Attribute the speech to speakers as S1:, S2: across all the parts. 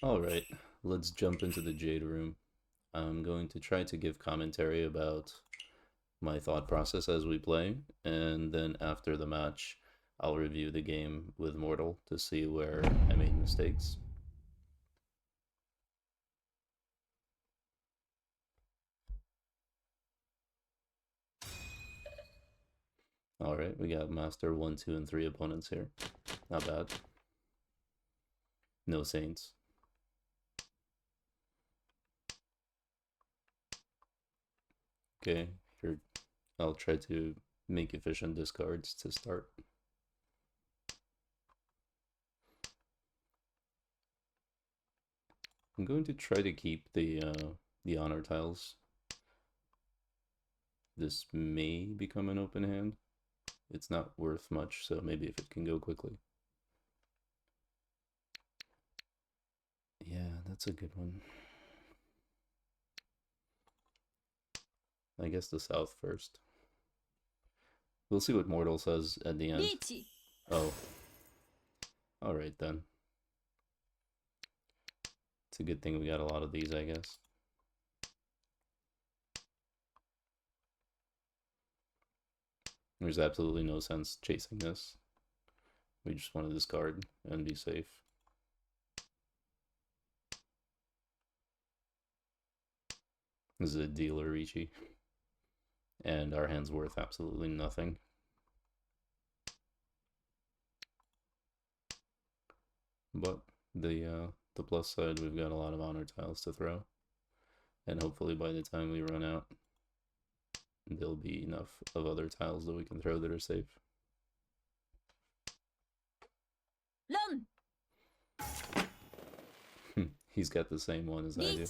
S1: Alright, let's jump into the Jade Room. I'm going to try to give commentary about my thought process as we play, and then after the match, I'll review the game with Mortal to see where I made mistakes. Alright, we got Master 1, 2, and 3 opponents here. Not bad. No Saints. Okay, here I'll try to make efficient discards to start. I'm going to try to keep the honor tiles. This may become an open hand. It's not worth much, so maybe if it can go quickly. Yeah, that's a good one. I guess the south first. We'll see what Mortal says at the end. Oh. Alright then. It's a good thing we got a lot of these, I guess. There's absolutely no sense chasing this. We just want to discard and be safe. This is a dealer Ricci. And our hand's worth absolutely nothing. But the plus side, we've got a lot of honor tiles to throw. And hopefully by the time we run out, there'll be enough of other tiles that we can throw that are safe.
S2: Run!
S1: He's got the same one as I do.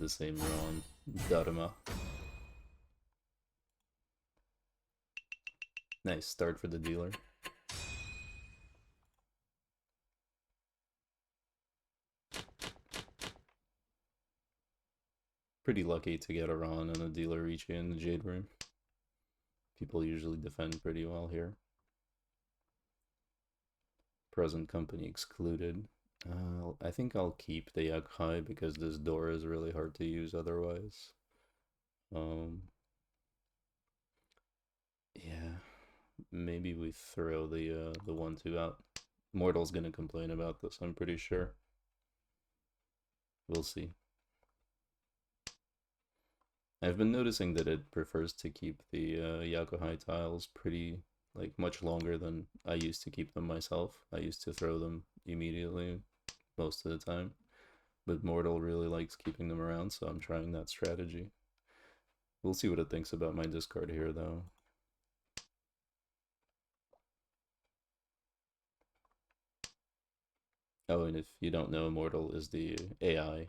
S1: The same Ron Dharma. Nice start for the dealer. Pretty lucky to get a Ron and a dealer Ricci in the Jade Room. People usually defend pretty well here. Present company excluded. I think I'll keep the Yakai because this door is really hard to use otherwise. Yeah, maybe we throw the 1-2 out. Mortal's gonna complain about this, I'm pretty sure. We'll see. I've been noticing that it prefers to keep the Yakuhai tiles pretty, like, much longer than I used to keep them myself. I used to throw them immediately most of the time, but Mortal really likes keeping them around, so I'm trying that strategy. We'll see what it thinks about my discard here, though. Oh, and if you don't know, Mortal is the AI.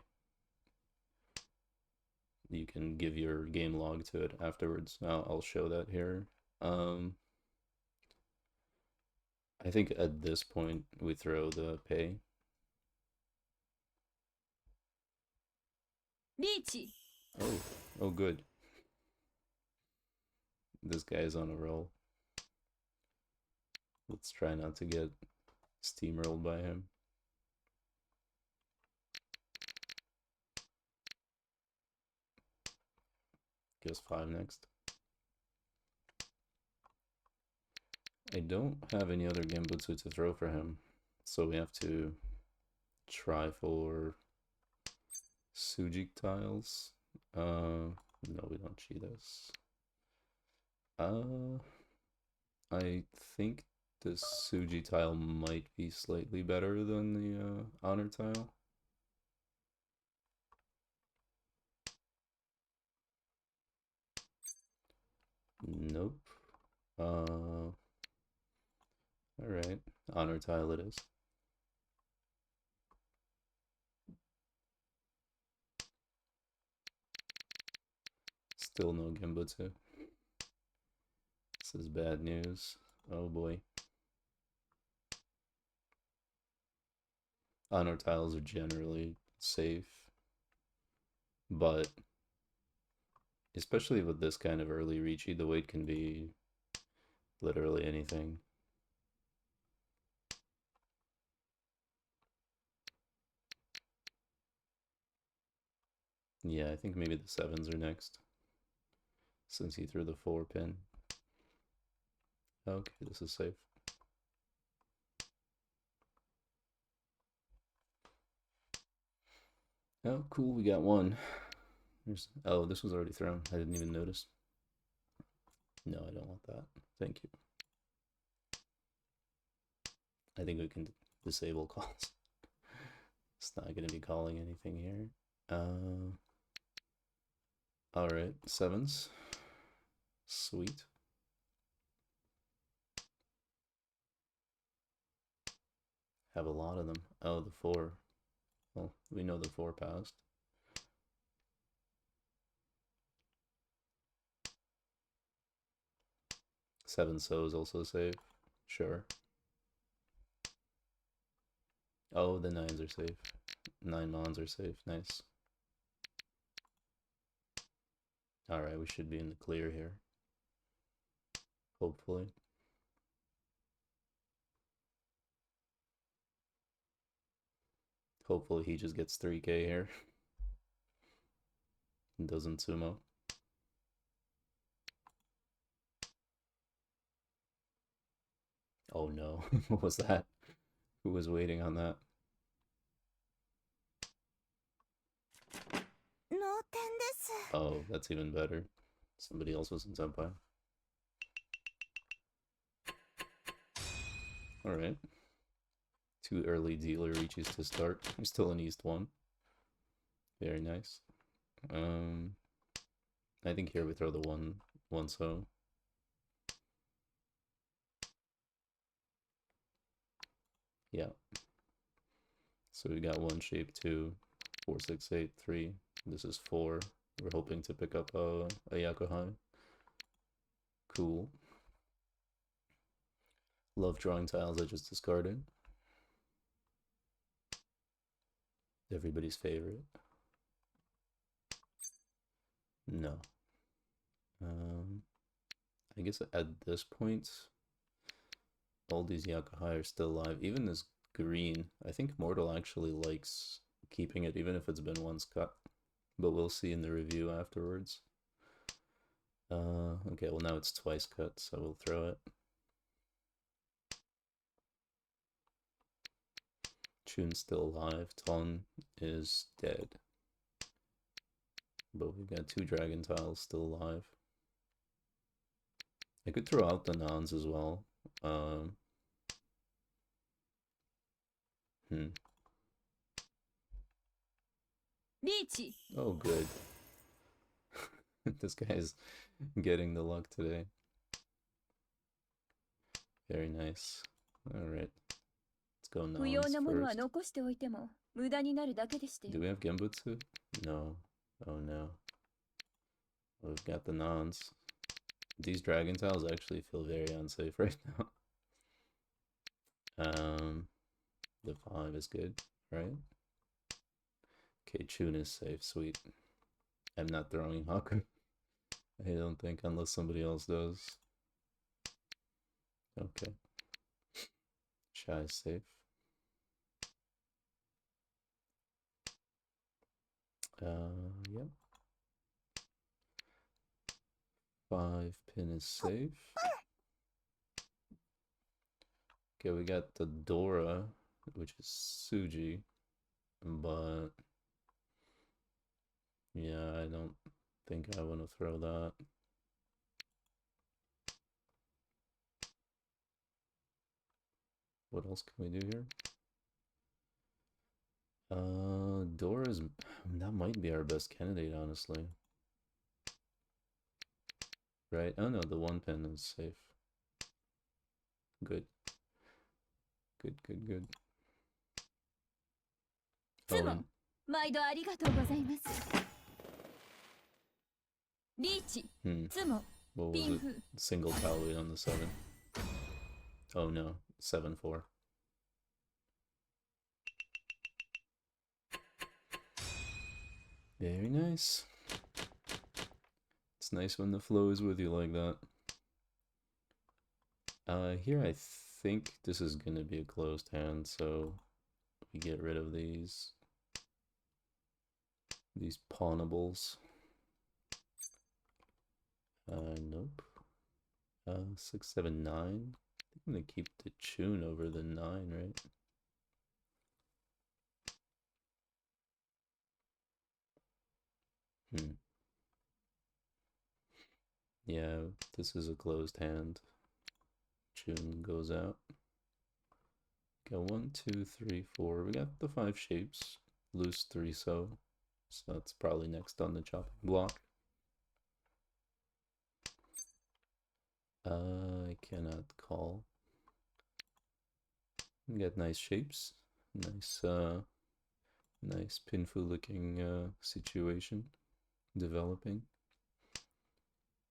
S1: You can give your game log to it afterwards. I'll show that here. I think at this point we throw the pay. Oh, good. This guy's on a roll. Let's try not to get steamrolled by him. Guess 5 next. I don't have any other Genbutsu to throw for him, so we have to try for Sujik tiles. No, we don't cheat this. I think the Suji tile might be slightly better than the honor tile. Nope. Alright, honor tile it is. Still no Genbutsu. This is bad news. Oh boy. Honor tiles are generally safe, but especially with this kind of early Ricci, the weight can be literally anything. Yeah, I think maybe the 7s are next, since he threw the 4 pin. Okay, this is safe. Oh, cool, we got one. Oh, this was already thrown. I didn't even notice. No, I don't want that. Thank you. I think we can disable calls. It's not going to be calling anything here. Alright, 7s. Sweet. Have a lot of them. Oh, the 4. Well, we know the 4 passed. Seven so is also safe. Sure. Oh, the 9s are safe. 9 mons are safe. Nice. Alright, we should be in the clear here. Hopefully. Hopefully he just gets 3k here. And doesn't sumo. Oh no. What was that? Who was waiting on that? Oh, that's even better. Somebody else was in senpai. Alright. 2 early dealer reaches to start. We're still in East 1. Very nice. I think here we throw the 1 so. Yeah. So we got 1 shape 2, 4, 6, 8, 3. This is 4. We're hoping to pick up a Yakuhai. Cool. Love drawing tiles I just discarded. Everybody's favorite. No. I guess at this point, all these Yakuhai are still alive. Even this green, I think Mortal actually likes keeping it, even if it's been once cut. But we'll see in the review afterwards. Okay, well now it's twice cut, so we'll throw it. Chun's still alive. Ton is dead. But we've got 2 dragon tiles still alive. I could throw out the nons as well. Oh, good. This guy's getting the luck today. Very nice. Alright. Let's go nons first. Do we have Genbutsu? No. Oh no. We've got the nons. These dragon tiles actually feel very unsafe right now. The 5 is good, right? Okay, Chun is safe, sweet. I'm not throwing Haku. I don't think, unless somebody else does. Okay. Shy is safe. Yep. 5 pin is safe. Okay, we got the Dora, which is Suji, but yeah, I don't think I want to throw that. What else can we do here? Dora's, that might be our best candidate, honestly. Right? Oh no, the 1 pin is safe. Good. Good, good, good. Oh, what was it? Single tile weight on the 7. Oh no, 7-4. Very nice. It's nice when the flow is with you like that. Here I think this is gonna be a closed hand, so we get rid of these. These pawnables. Nope. 6, 7, 9. I think I'm gonna keep the tune over the 9, right? Yeah, this is a closed hand. Tune goes out. Got 1, 2, 3, 4. We got the 5 shapes. Loose 3 so that's probably next on the chopping block. I cannot call. Get nice shapes. Nice pinfu looking situation developing.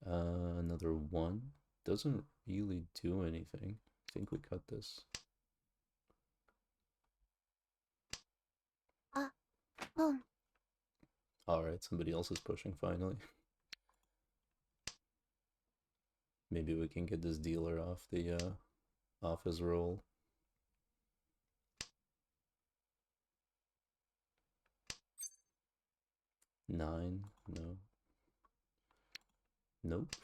S1: Another 1. Doesn't really do anything. I think we cut this. Alright, somebody else is pushing finally. Maybe we can get this dealer off his roll. Nine, no. Nope.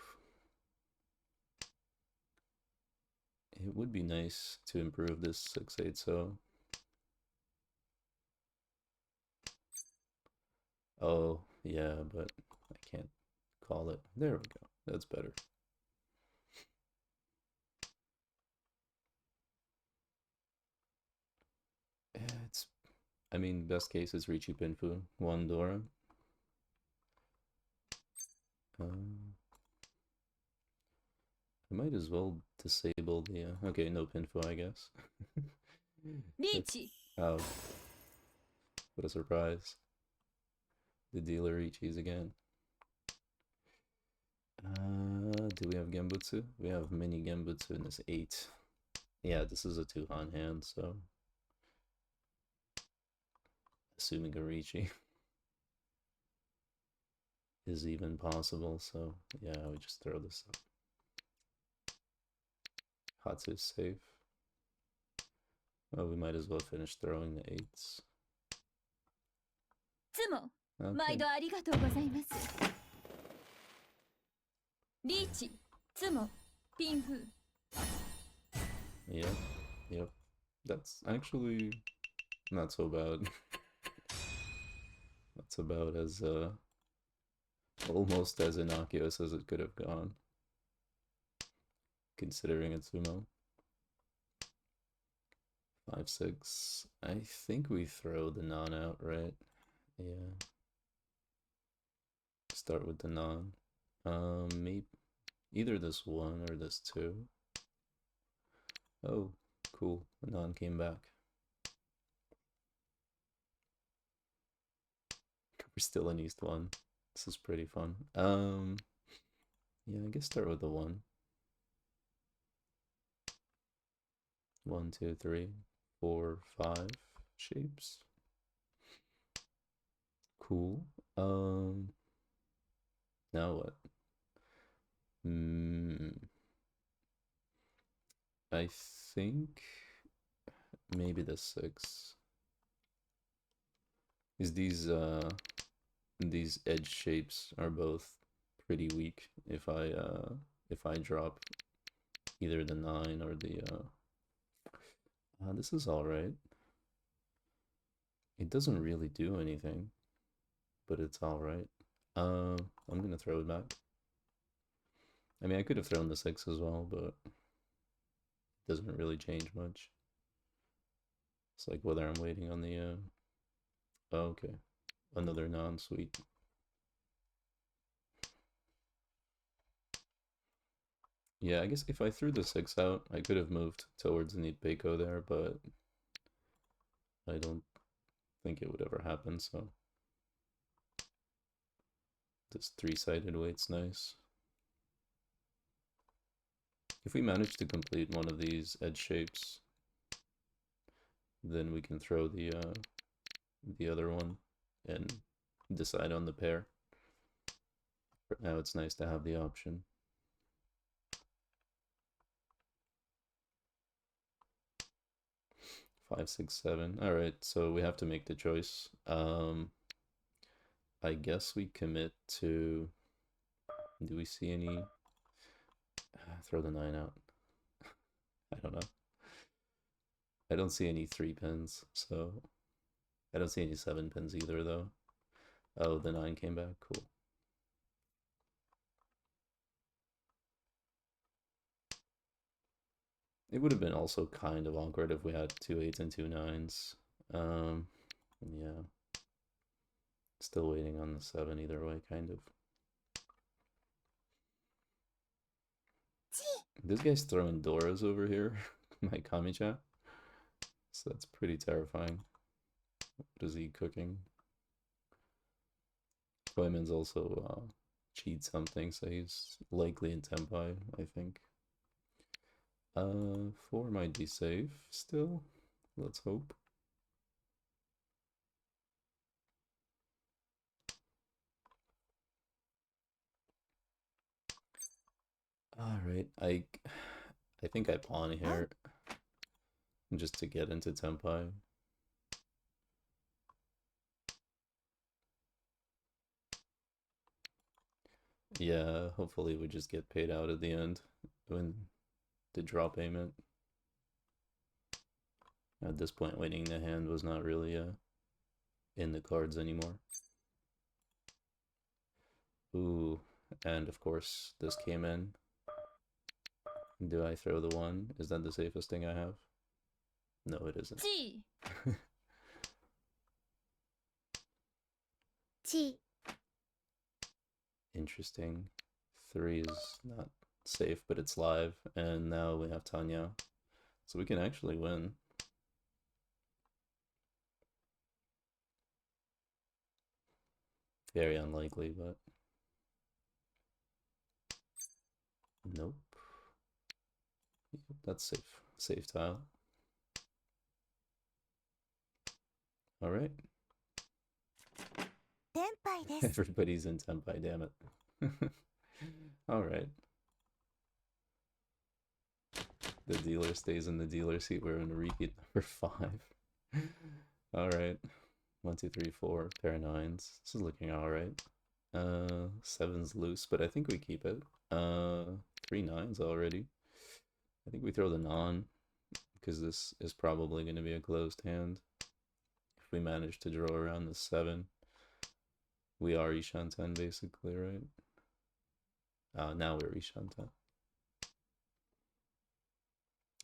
S1: It would be nice to improve this 6-8 so. Oh, yeah, but I can't call it. There we go. That's better. I mean, best case is Richi Pinfu, 1 Dora. I might as well disable the. Okay, no Pinfu, I guess. Oh, what a surprise. The dealer Ichis again. Do we have Genbutsu? We have mini Genbutsu in this 8. Yeah, this is a 2-han hand, so. Assuming a Richi is even possible, so yeah, we just throw this up. Hatsu's safe. Oh, we might as well finish throwing the 8s. Okay. Yep. That's actually not so bad. That's about as almost as innocuous as it could have gone, considering it's sumo. 5, 6. I think we throw the non out, right? Yeah. Start with the non. Maybe either this 1 or this 2. Oh, cool. The non came back. We're still in East 1. This is pretty fun. Yeah, I guess start with the 1. 1, 2, 3, 4, 5 shapes. Cool. Now what? I think maybe the 6. Is these edge shapes are both pretty weak if I drop either the 9 or the this is all right. It doesn't really do anything, but it's all right. I'm gonna throw it back. I mean, I could have thrown the 6 as well, but it doesn't really change much. It's like whether I'm waiting on the oh, okay, another non-sweet. Yeah, I guess if I threw the 6 out, I could have moved towards Neat Baco there, but I don't think it would ever happen, so this 3-sided weight's nice. If we manage to complete one of these edge shapes, then we can throw the other one and decide on the pair. For now, it's nice to have the option. Five, 6, 7. All right, so we have to make the choice. I guess we commit to... Do we see any... throw the 9 out. I don't know. I don't see any 3 pins, so... I don't see any 7 pins either, though. Oh, the 9 came back. Cool. It would have been also kind of awkward if we had 2 8s and 2 9s. Yeah. Still waiting on the 7 either way, kind of. This guy's throwing Doras over here, my Kami-chan. So that's pretty terrifying. What is he cooking? Toyman's also cheat something, so he's likely in Tempai, I think. 4 might be safe still. Let's hope. Alright, I think I pawn here just to get into Tempai. Yeah, hopefully we just get paid out at the end when the draw payment. At this point, winning the hand was not really in the cards anymore. Ooh, and of course this came in. Do I throw the 1? Is that the safest thing I have? No, it isn't. Interesting. 3 is not safe, but it's live, and now we have Tanya. So we can actually win. Very unlikely, but... Nope. That's safe. Safe tile. Alright. Everybody's in Tenpai, damn it. Alright. The dealer stays in the dealer seat. We're in repeat number 5. Alright. 1, 2, 3, 4. Pair of 9s. This is looking alright. 7's loose, but I think we keep it. 3 9s already. I think we throw the non, because this is probably going to be a closed hand. If we manage to draw around the 7, we are Ishan 10 basically, right? Now we're Ishan 10.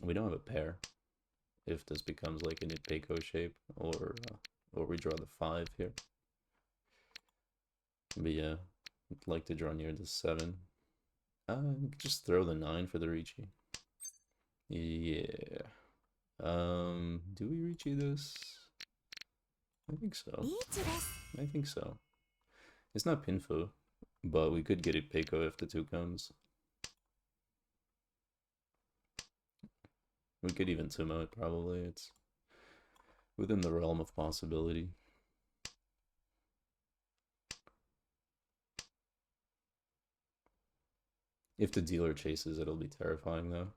S1: We don't have a pair. If this becomes like an Itpeiko shape, or we draw the 5 here. But yeah, I'd like to draw near the 7. Just throw the 9 for the Ricci. Yeah. Do we Ricci this? I think so. I think so. It's not Pinfu, but we could get Itpeiko if the 2 comes. We could even Sumo it, probably. It's within the realm of possibility. If the dealer chases, it'll be terrifying, though.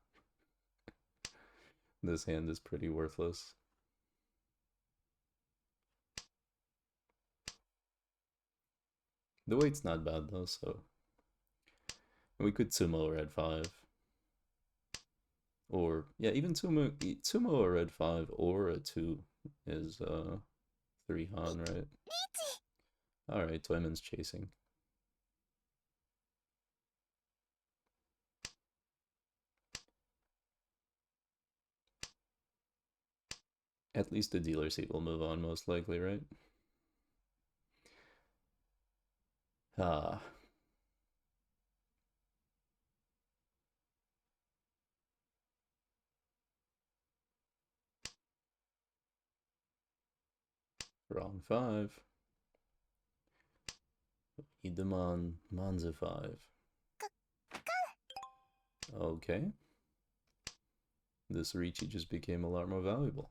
S1: This hand is pretty worthless. The weight's not bad, though, so... We could Sumo red 5. Or, yeah, even Sumo a red 5 or a 2 is 3 Han, right? Alright, Toyman's chasing. At least the dealer seat will move on, most likely, right? Ah. Wrong 5. Need them on Manza 5. Okay. This Ricci just became a lot more valuable.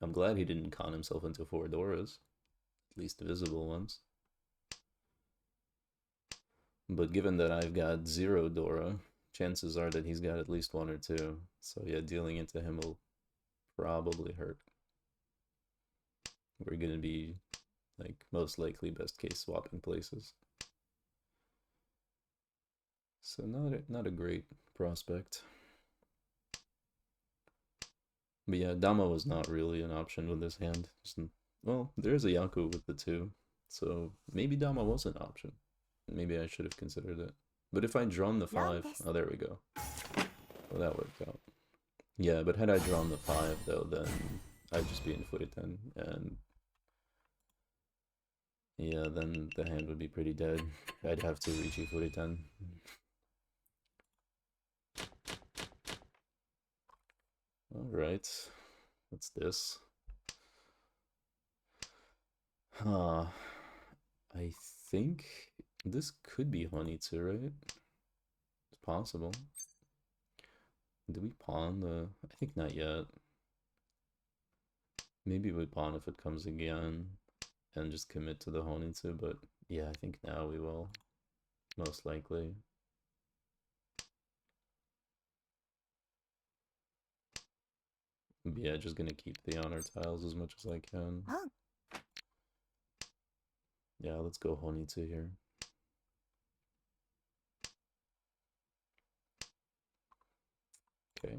S1: I'm glad he didn't con himself into 4 Doras. At least the visible ones. But given that I've got 0 Dora, chances are that he's got at least 1 or 2. So yeah, dealing into him will probably hurt. We're gonna be Like, most likely best case swapping places. So not a great prospect. But yeah, Dama was not really an option with this hand. Well, there's a Yaku with the 2, so maybe Dama was an option. Maybe I should have considered it. But if I'd drawn the 5, oh, there we go. Well, that worked out. Yeah, but had I drawn the 5, though, then I'd just be in footed 10, and yeah, then the hand would be pretty dead. I'd have to reach you footed 10. Alright, what's this? Huh. I think this could be Honeytsu, right? It's possible. Do we pawn the... I think not yet. Maybe we pawn if it comes again and just commit to the Honeytsu, but yeah, I think now we will. Most likely. But yeah, just gonna keep the honor tiles as much as I can. Yeah, let's go Honeytsu here. Okay.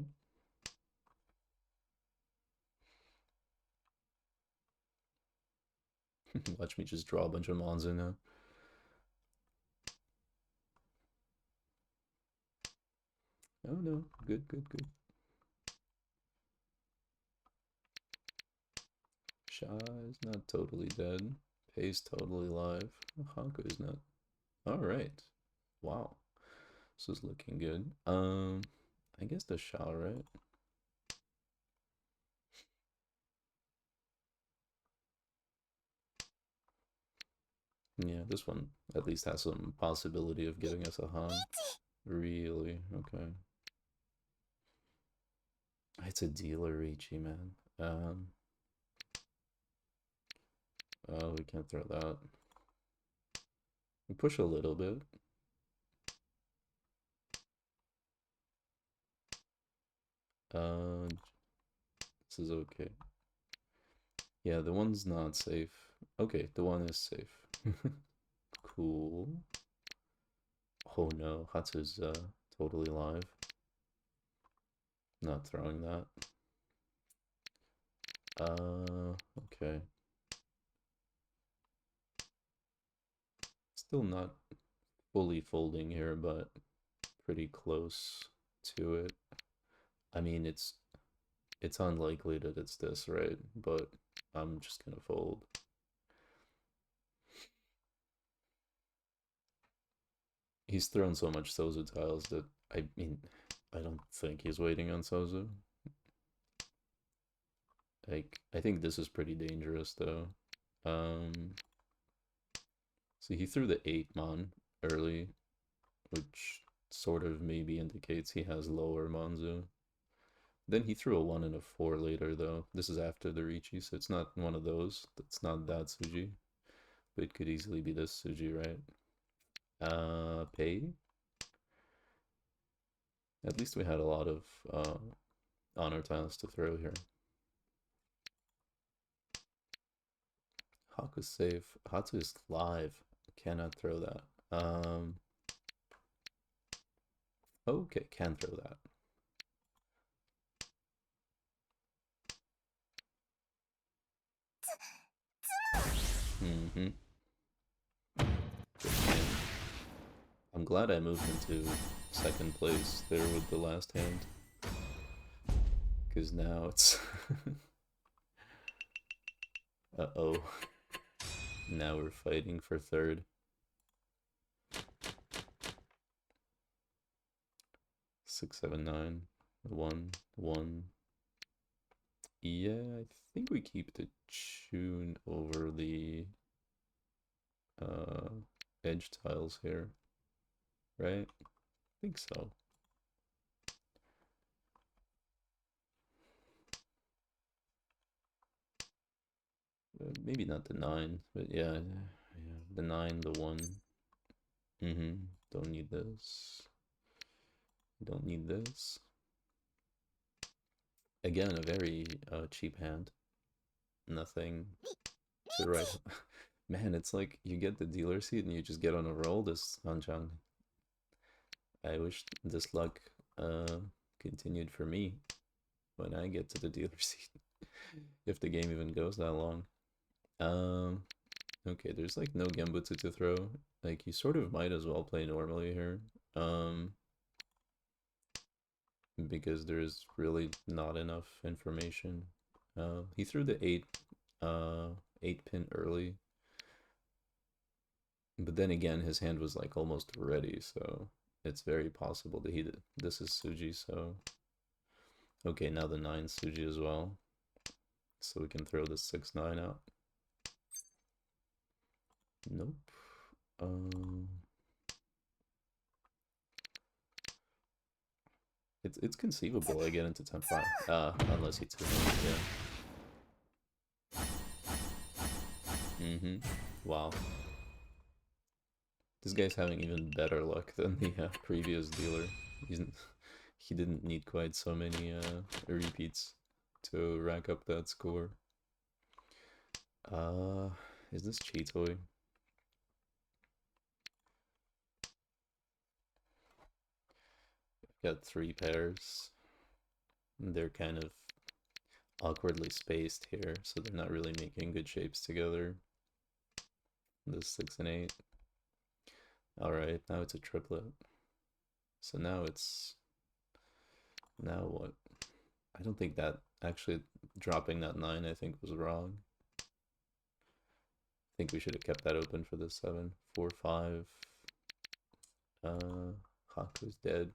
S1: Watch me just draw a bunch of Monzo now. Oh no, good, good, good. Sha is not totally dead. Pei's totally alive. Hanko is not. Alright. Wow. This is looking good. I guess the Sha, right? Yeah, this one at least has some possibility of getting us a Han. Really? Okay. It's a dealer Ichi, man. Oh, we can't throw that. We push a little bit. This is okay. Yeah, the one's not safe. Okay, the one is safe. Cool. Oh no, Hatsu's totally live. Not throwing that. Okay. Still not fully folding here, but pretty close to it. I mean, it's unlikely that it's this, right? But I'm just gonna fold. He's thrown so much Sozu tiles that, I mean, I don't think he's waiting on Sozu. Like, I think this is pretty dangerous, though. So he threw the 8 Mon early, which sort of maybe indicates he has lower Monzu. Then he threw a 1 and a 4 later, though. This is after the Ricci, so it's not one of those. It's not that Suji. But it could easily be this Suji, right? Pei? At least we had a lot of honor tiles to throw here. Haku's safe. Hatsu is live. Cannot throw that. Okay, can throw that. Mm-hmm. I'm glad I moved into second place there with the last hand. Because now it's... Uh-oh. Now we're fighting for third. 6, 7, 9. 1, 1. Yeah, I think we keep the tune over the edge tiles here. Right? I think so. Maybe not the 9, but yeah, the 9, the 1. Don't need this. Don't need this. Again, a very cheap hand. Nothing to write. Man, it's like you get the dealer seat and you just get on a roll this Hanchang. I wish this luck continued for me when I get to the dealer seat. If the game even goes that long. Um, okay, there's like no Gembutsu to throw. Like you sort of might as well play normally here. Um, because there's really not enough information. He threw the 8 pin early, but then again his hand was like almost ready, so it's very possible that he did. This is Suji, so okay, now the 9 Suji as well, so we can throw the 6-9 out. Nope. It's conceivable I get into 10-5. Unless he took it, yeah. Wow. This guy's having even better luck than the previous dealer. He didn't need quite so many repeats to rack up that score. Is this Cheetoy? Got 3 pairs. They're kind of awkwardly spaced here, so they're not really making good shapes together. This 6 and 8. Alright, now it's a triplet. So now it's... Now what? I don't think that... Actually, dropping that 9 I think was wrong. I think we should have kept that open for the 7. 4, 5. Haku's dead.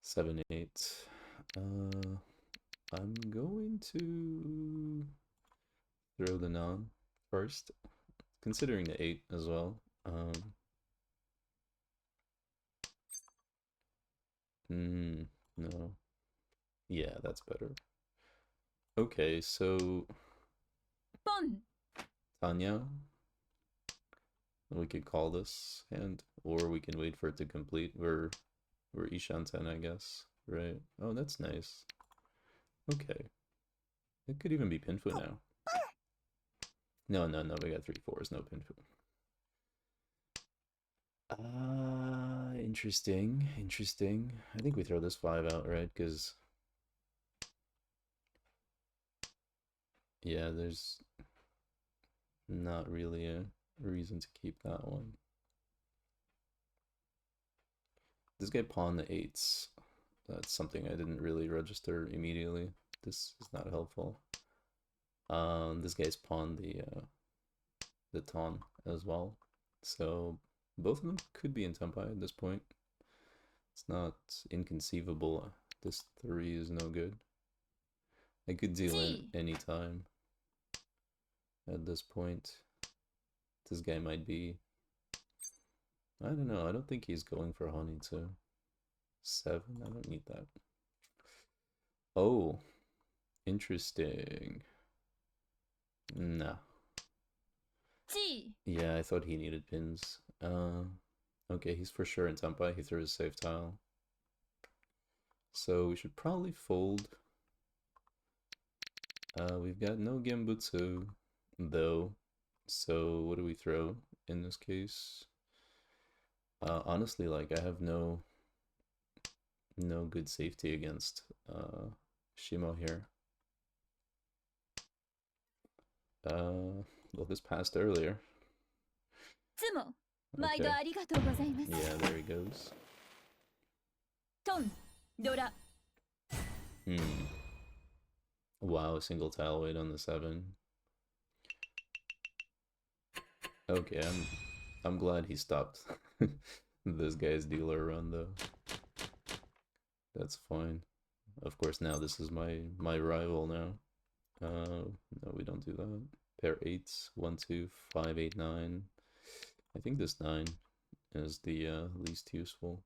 S1: Seven, 8. I'm going to throw the non first, considering the 8 as well. No. Yeah, that's better. Okay, so
S2: Bon.
S1: Tanya, we could call this hand, or we can wait for it to complete. We're Ishan-ten, I guess, right? Oh, that's nice. Okay, it could even be Pinfu now. No, we got 3 4s, no Pinfu. Interesting. I think we throw this 5 out, right? Because yeah, there's not really a reason to keep that one. This guy pawned the 8s. That's something I didn't really register immediately. This is not helpful. This guy's pawned the ton as well. So both of them could be in Tenpai at this point. It's not inconceivable. This 3 is no good. I could deal in any time at this point. This guy might be... I don't know. I don't think he's going for Honey to 7. I don't need that. Oh, interesting. Nah. Yeah, I thought he needed pins. Okay, he's for sure in Tenpai. He threw his safe tile. So we should probably fold. We've got no Gembutsu, though. So what do we throw in this case? Honestly, like I have no good safety against Shimo here. Well, this passed earlier. Okay. Yeah, there he goes. Wow, single tile weight on the 7. Okay, I'm glad he stopped this guy's dealer run though. That's fine. Of course, now this is my rival now. No, we don't do that. Pair 8s, 1, 2, 5, 8, 9. I think this 9 is the least useful.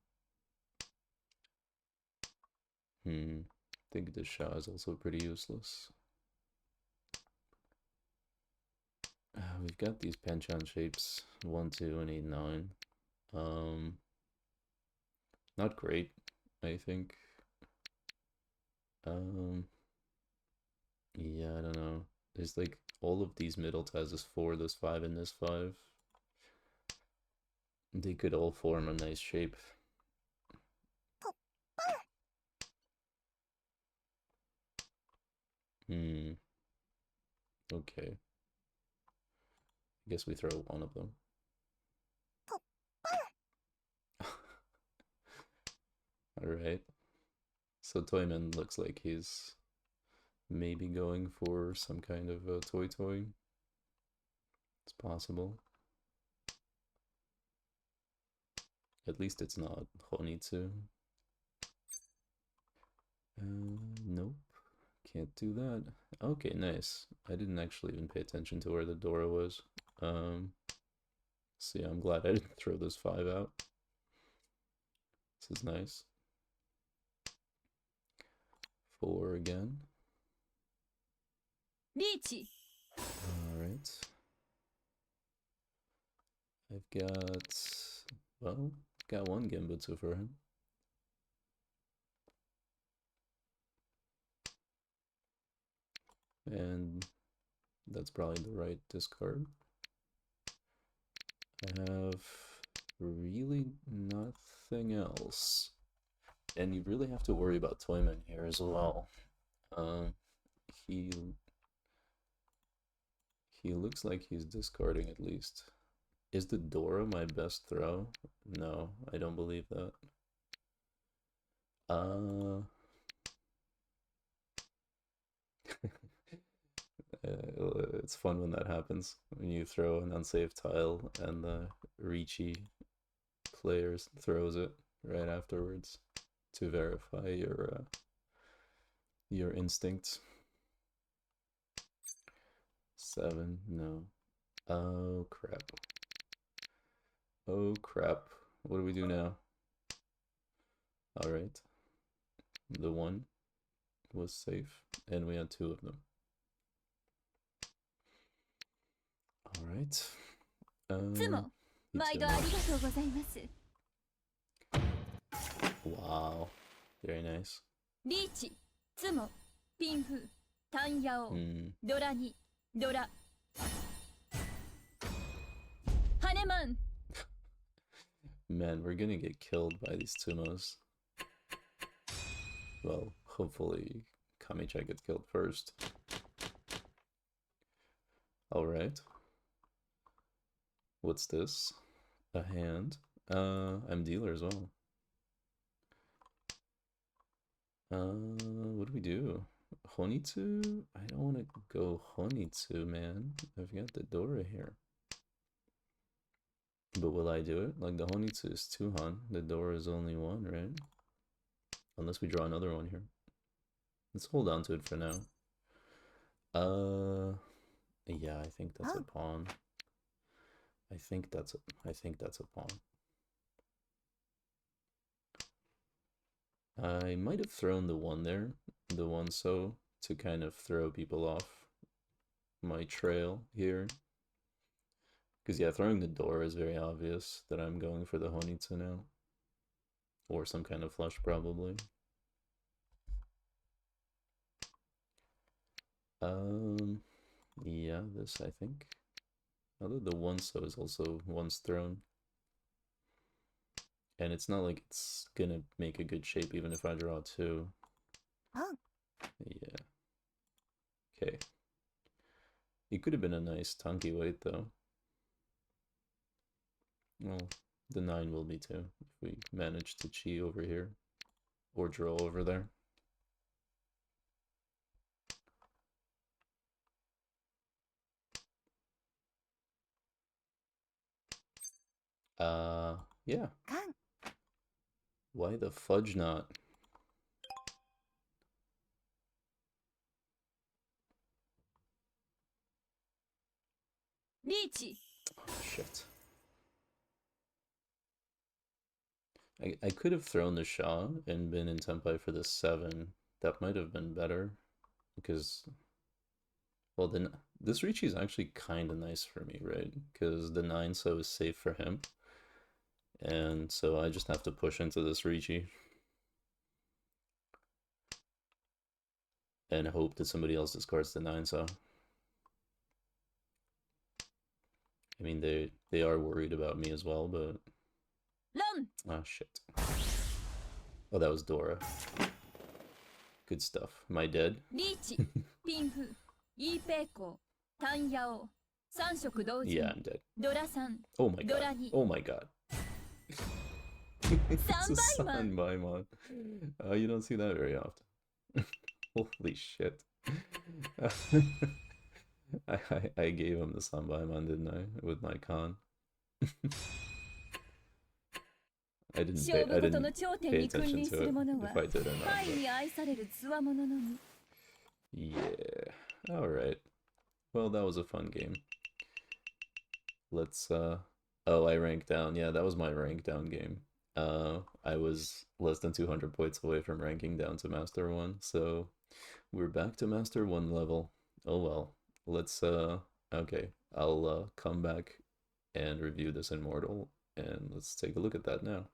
S1: I think this Shah is also pretty useless. We've got these Panchan shapes, 1, 2, and 8, 9. Not great, I think. Yeah, I don't know. There's like all of these middle ties, this 4, this 5, and this 5. They could all form a nice shape. Hmm. Okay. I guess we throw one of them. Alright. So Toyman looks like he's maybe going for some kind of a toy. It's possible. At least it's not Honitsu. Nope. Can't do that. Okay, nice. I didn't actually even pay attention to where the Dora was. So yeah, I'm glad I didn't throw this 5 out. This is nice. 4 again.
S2: Lychee.
S1: Alright. I've got, well, got one Genbutsu for him. And that's probably the right discard. I have really nothing else. And you really have to worry about Toyman here as well. He looks like he's discarding at least. Is the Dora my best throw? No, I don't believe that. It's fun when that happens. When you throw an unsafe tile and the Ricci player throws it right afterwards to verify your instincts. 7, no. Oh crap. Oh crap. What do we do now? Alright. The 1 was safe, and we had 2 of them. Alright.
S2: つも毎度ありがとうございます。
S1: Wow. Very nice.
S2: リーチ、ツモ、ピンフ、タンヤオ、ドラニ、ドラ。ハネマン。
S1: Man, we're gonna get killed by these Tsumos. Well, hopefully Kamicha gets killed first. Alright. What's this? A hand. I'm dealer as well. What do we do? Honitsu? I don't want to go Honitsu, man. I've got the Dora here. But will I do it? Like, the Honitsu is 2 Han. The Dora is only 1, right? Unless we draw another one here. Let's hold on to it for now. Yeah, I think that's a pawn. I think that's a pawn. I might have thrown the 1 there, the 1 so, to kind of throw people off my trail here. Because yeah, throwing the Dora is very obvious that I'm going for the Honitsu now. Or some kind of flush, probably. Yeah, this, I think. Although the 1 so is also once thrown. And it's not like it's gonna make a good shape even if I draw 2. Yeah. Okay. It could have been a nice Tanki weight, though. Well, the 9 will be too, if we manage to chi over here. Or draw over there. Yeah. Why the fudge not?
S2: Lychee.
S1: Oh, shit. I could have thrown the Shah and been in Tempai for the 7. That might have been better. Because, well, then this Ricci is actually kind of nice for me, right? Because the 9 so is safe for him. And so I just have to push into this Ricci. and hope that somebody else discards the 9 saw. I mean, they are worried about me as well, but... Oh, shit. Oh, that was Dora. Good stuff. Am I dead? Yeah, I'm dead. Oh my god. Oh my god. It's a Sanbaimon. You don't see that very often. Holy shit. I gave him the Sanbaimon, didn't I? With my con. I didn't pay attention to it, if I did or not. But... Yeah. Alright. Well, that was a fun game. Let's, Oh, I ranked down. Yeah, that was my rank down game. I was less than 200 points away from ranking down to Master 1, so we're back to Master 1 level. Oh well. Let's, okay. I'll, come back and review this Immortal, and let's take a look at that now.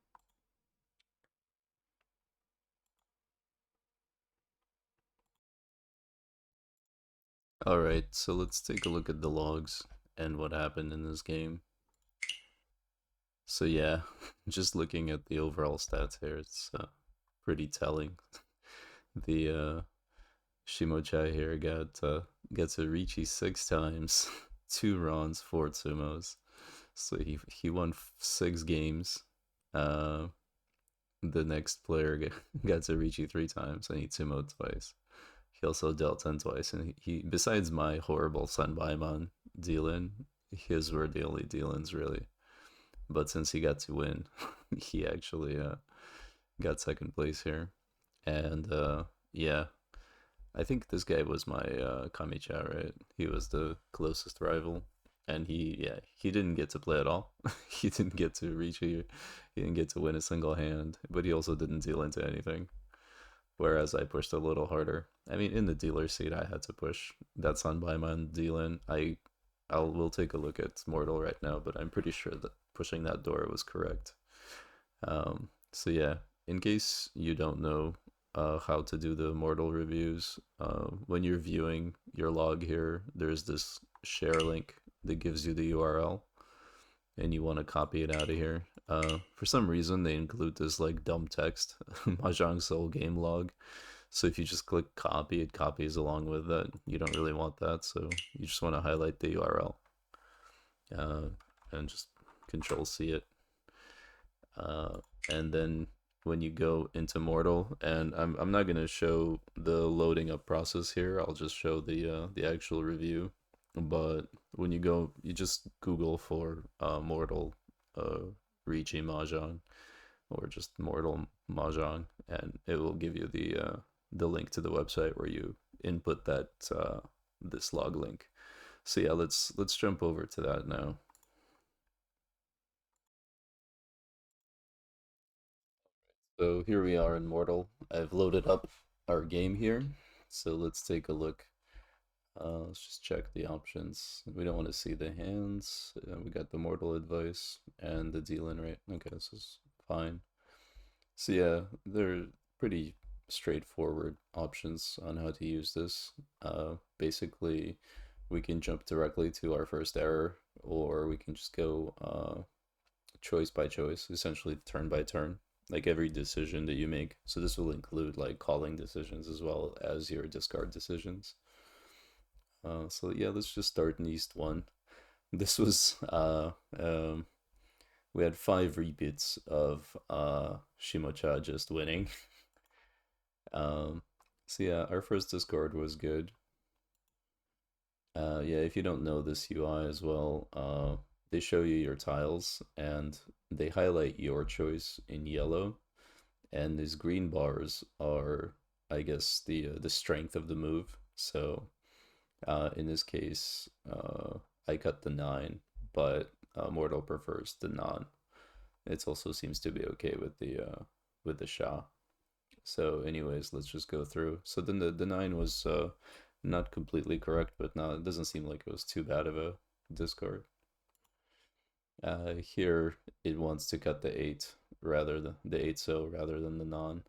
S1: Alright, so let's take a look at the logs and what happened in this game. So yeah, just looking at the overall stats here, it's pretty telling. The Shimochai here gets a Ricci 6 times, 2 Rons, 4 Tsumos. So he won 6 games. The next player gets a Ricci 3 times and he Tsumo twice. He also dealt 10 twice, and he besides my horrible Sanbaimon deal-in, his were the only deal-ins really. But since he got to win, he actually got second place here. And yeah, I think this guy was my Kamicha, right? He was the closest rival. And he didn't get to play at all. He didn't get to reach here. He didn't get to win a single hand, but he also didn't deal into anything. Whereas I pushed a little harder. I mean, in the dealer seat, I had to push that Sanbaimon deal in. We'll take a look at Mortal right now, but I'm pretty sure that pushing that door was correct. So yeah, in case you don't know how to do the Mortal reviews, when you're viewing your log here, there's this share link that gives you the URL, and you want to copy it out of here. For some reason, they include this like dumb text, Mahjong Soul game log. So if you just click copy, it copies along with it. You don't really want that, so you just want to highlight the URL and just Control C it. And then when you go into Mortal, and I'm not gonna show the loading up process here. I'll just show the actual review. But when you go, you just Google for Mortal Ricci Mahjong, or just Mortal Mahjong, and it will give you the link to the website where you input that this log link. So yeah, let's jump over to that now. So here we are in Mortal. I've loaded up our game here, so let's take a look. Let's just check the options. We don't want to see the hands. We got the Mortal advice and the deal-in rate. Okay, this is fine. So yeah, they're pretty straightforward options on how to use this. Basically, we can jump directly to our first error, or we can just go choice by choice, essentially turn by turn, like every decision that you make. So this will include like calling decisions as well as your discard decisions. So yeah, let's just start in East 1. This was we had 5 repeats of Shimocha just winning. So yeah, our first discard was good. Yeah, if you don't know this UI as well, they show you your tiles and they highlight your choice in yellow, and these green bars are, I guess, the strength of the move. So in this case, I cut the 9, but Mortal prefers the non. It also seems to be okay with the Sha. So anyways, let's just go through. So then the 9 was not completely correct, but now it doesn't seem like it was too bad of a discard. Here it wants to cut the 8 rather than the 8 so rather than the non.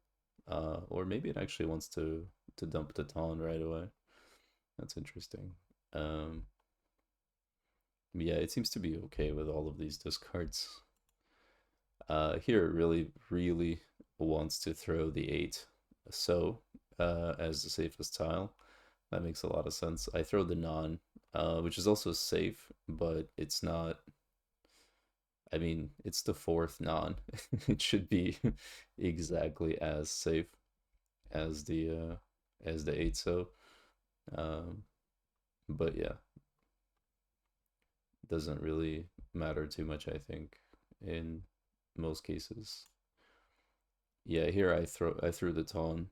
S1: Or maybe it actually wants to to dump the Ton right away. That's interesting. Um, yeah, it seems to be okay with all of these discards. Here it really wants to throw the 8 so as the safest tile. That makes a lot of sense. I throw the non, which is also safe, but it's not. I mean, it's the fourth non. It should be exactly as safe as the 8 so. Um, but yeah, doesn't really matter too much, I think, in most cases. Yeah, here I threw the Ton,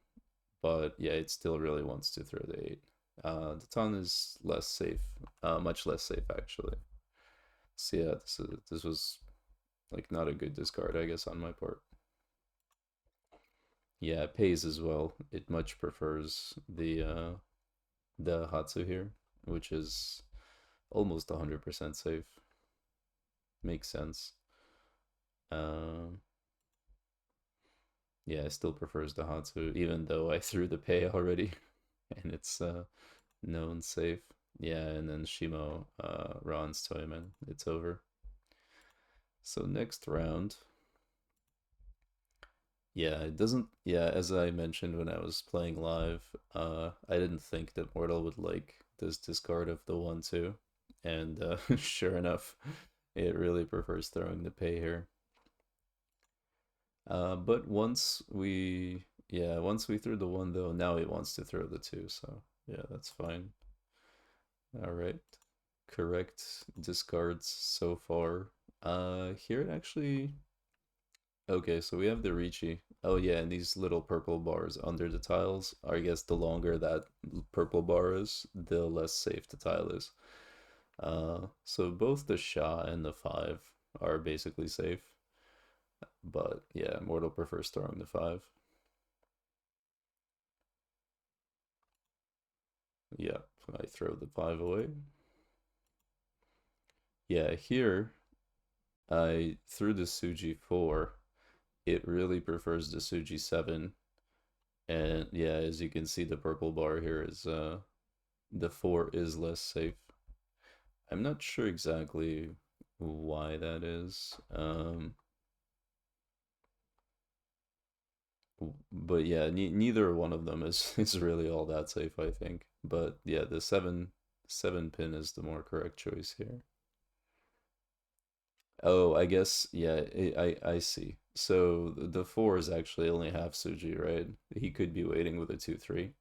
S1: but yeah, it still really wants to throw the 8. The Ton is less safe, much less safe actually. So yeah, this was like not a good discard, I guess, on my part. Yeah, it pays as well. It much prefers the Hatsu here, which is almost 100% safe. Makes sense. Um, yeah, it still prefers the Hatsu, even though I threw the pay already, and it's known safe. Yeah, and then Shimo Ron's Toyman. It's over. So next round. Yeah, it doesn't. Yeah, as I mentioned when I was playing live, I didn't think that Mortal would like this discard of the 1/2, and sure enough, it really prefers throwing the pay here. But once we threw the 1 though, now it wants to throw the 2, so yeah, that's fine. All right, correct discards so far. Here it actually. Okay, so we have the Ricci. Oh yeah, and these little purple bars under the tiles are, I guess, the longer that purple bar is, the less safe the tile is. So both the Sha and the 5 are basically safe, but yeah, Mortal prefers throwing the 5. Yeah, I throw the 5 away. Yeah, here I threw the Suji 4. It really prefers the Suji 7. And yeah, as you can see, the purple bar here is the 4 is less safe. I'm not sure exactly why that is. But yeah, neither one of them is is really all that safe, I think. But yeah, the 7 pin is the more correct choice here. Oh, I guess yeah, I see. So the 4 is actually only half Suji, right? He could be waiting with a 2/3.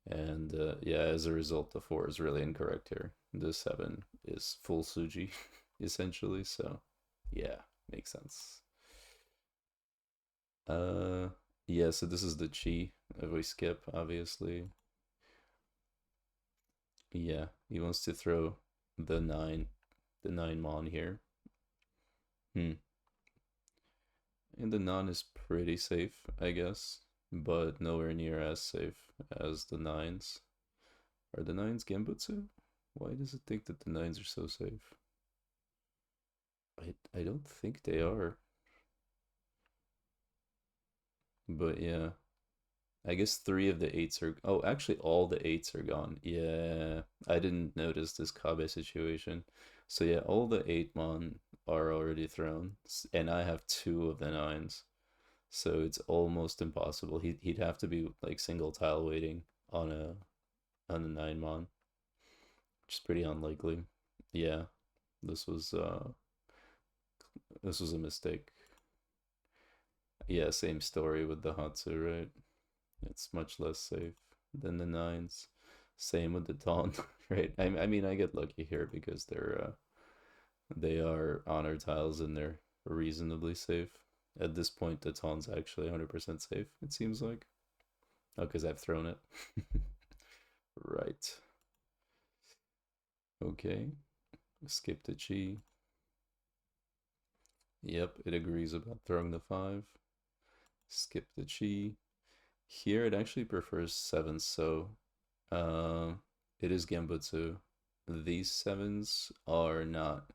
S1: And yeah, as a result, the 4 is really incorrect here. The 7 is full Suji, essentially. So yeah, makes sense. Uh, yeah, so this is the Chi. If we skip, obviously. Yeah, he wants to throw the 9 Mon here. Hmm. And the non is pretty safe, I guess, but nowhere near as safe as the 9s. Are the 9s Genbutsu? Why does it think that the 9s are so safe? I don't think they are. But yeah, I guess 3 of the 8s are. Oh, actually, all the 8s are gone. Yeah, I didn't notice this Kabe situation. So yeah, all the 8 Mon are already thrown, and I have 2 of the 9s. So it's almost impossible. He'd have to be like single tile waiting on a 9 Mon, which is pretty unlikely. Yeah, this was uh this was a mistake. Yeah, same story with the Hatsu, right? It's much less safe than the 9s. Same with the Taunt, right? I mean, I get lucky here because they are honor tiles and they're reasonably safe. At this point, the Taunt's actually 100% safe, it seems like. Oh, because I've thrown it. Right. Okay. Skip the Chi. Yep, it agrees about throwing the 5. Skip the Chi. Here it actually prefers 7, so uh, it is Genbutsu. These 7s are not.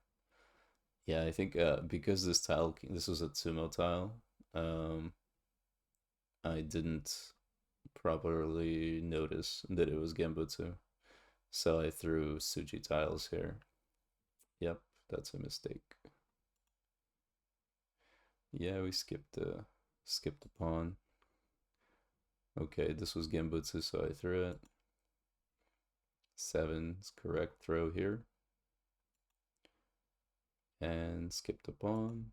S1: Yeah, I think because this was a Tsumo tile, I didn't properly notice that it was Genbutsu. So I threw Tsuji tiles here. Yep, that's a mistake. Yeah, we skipped the pawn. Okay, this was Genbutsu, so I threw it. 7's correct throw here. And skip the pawn.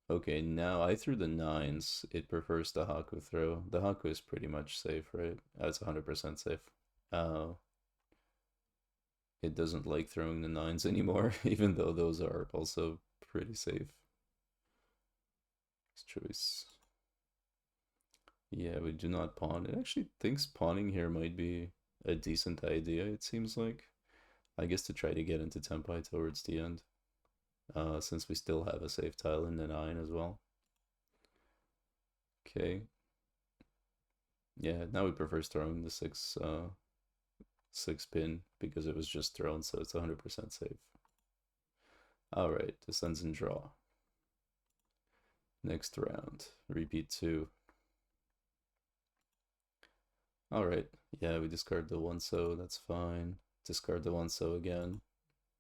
S1: Okay, now I threw the 9's. It prefers the Haku throw. The Haku is pretty much safe, right? It's 100% safe. It doesn't like throwing the 9's anymore, even though those are also pretty safe. Choice. Yeah, we do not pawn. It actually thinks pawning here might be a decent idea, it seems like. I guess to try to get into Tenpai towards the end. Since we still have a safe tile in the 9 as well. Okay. Yeah, now he prefers throwing the 6 pin because it was just thrown, so it's 100% safe. Alright, descends and draw. Next round, repeat 2. Alright, yeah, we discard the 1 so, that's fine. Discard the 1 so again.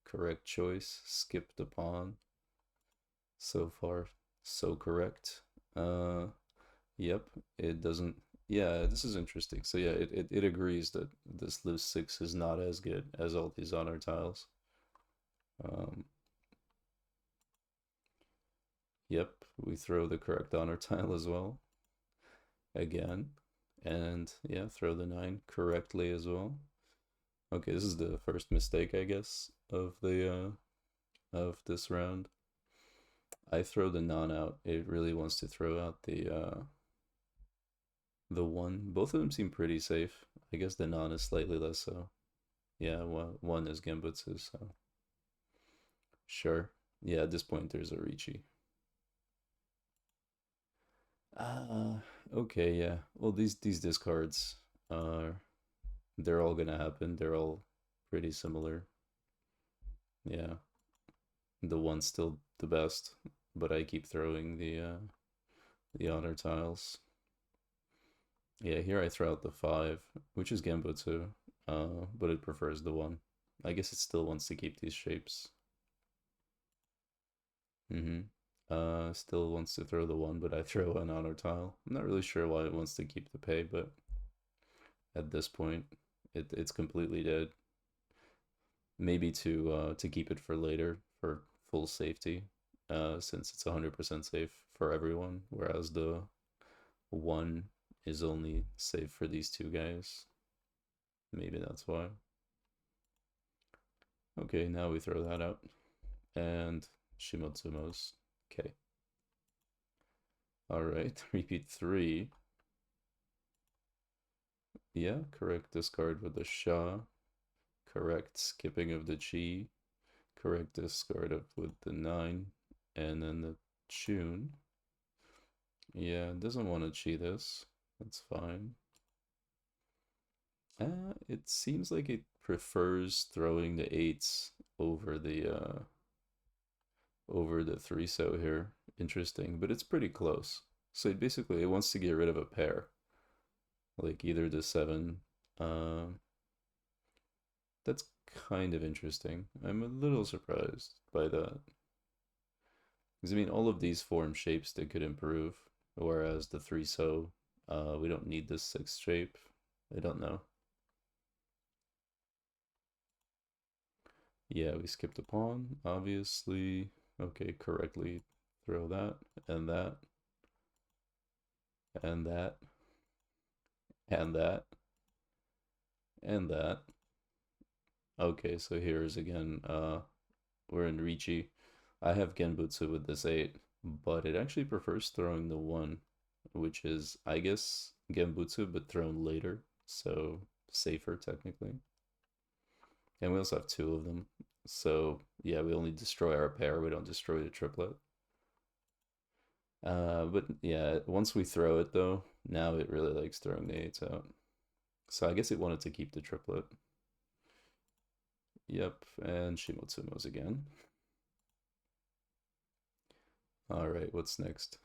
S1: Correct choice, skip the pawn. So far, so correct. Yep, it doesn't. Yeah, this is interesting. So yeah, it agrees that this loose 6 is not as good as all these honor tiles. Yep, we throw the correct honor tile as well. Again. And yeah, throw the 9 correctly as well. Okay, this is the first mistake, I guess, of the of this round. I throw the non out. It really wants to throw out the 1. Both of them seem pretty safe. I guess the non is slightly less so. Yeah, one is Genbutsu, so sure. Yeah, at this point there's a Ricci. Okay, yeah. Well, these discards are they're all gonna happen. They're all pretty similar. Yeah, the one's still the best, but I keep throwing the honor tiles. Yeah, here I throw out the 5, which is Genbutsu, but it prefers the 1. I guess it still wants to keep these shapes. Still wants to throw the 1, but I throw an honor tile. I'm not really sure why it wants to keep the pay, but at this point, it's completely dead. Maybe to keep it for later for full safety, since it's 100% safe for everyone, whereas the 1 is only safe for these 2 guys. Maybe that's why. Okay, now we throw that out. And Shimotsumo's. Okay. Alright, repeat 3. Yeah, correct discard with the Sha. Correct skipping of the Chi. Correct discard of with the 9. And then the Chun. Yeah, doesn't want to Chi this. That's fine. It seems like it prefers throwing the 8s over the 3 so here. Interesting, but it's pretty close. So it wants to get rid of a pair. Like either the 7. That's kind of interesting. I'm a little surprised by that. Because I mean, all of these form shapes that could improve, whereas the 3 so, we don't need this 6 shape. I don't know. Yeah, we skipped a pawn, obviously. Okay, correctly throw that, and that, and that, and that, and that. Okay, so here's again, we're in Ricci. I have Genbutsu with this 8, but it actually prefers throwing the 1, which is, I guess, Genbutsu, but thrown later, so safer technically. And we also have 2 of them. So, yeah, we only destroy our pair, we don't destroy the triplet. But yeah, once we throw it though, now it really likes throwing the 8s out. So I guess it wanted to keep the triplet. Yep, and Shimotsumo's again. Alright, what's next?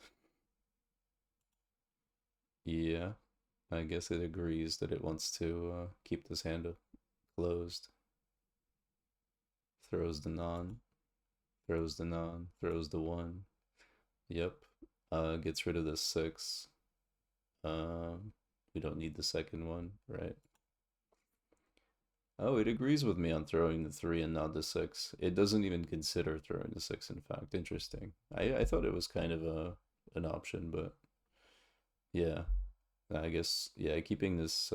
S1: Yeah. I guess it agrees that it wants to keep this hand closed. Throws the non, throws the non, throws the one. Yep. Gets rid of the six. We don't need the second one, right? Oh, it agrees with me on throwing the three and not the six. It doesn't even consider throwing the six, in fact. Interesting. I thought it was kind of an option, but yeah. I guess yeah, keeping this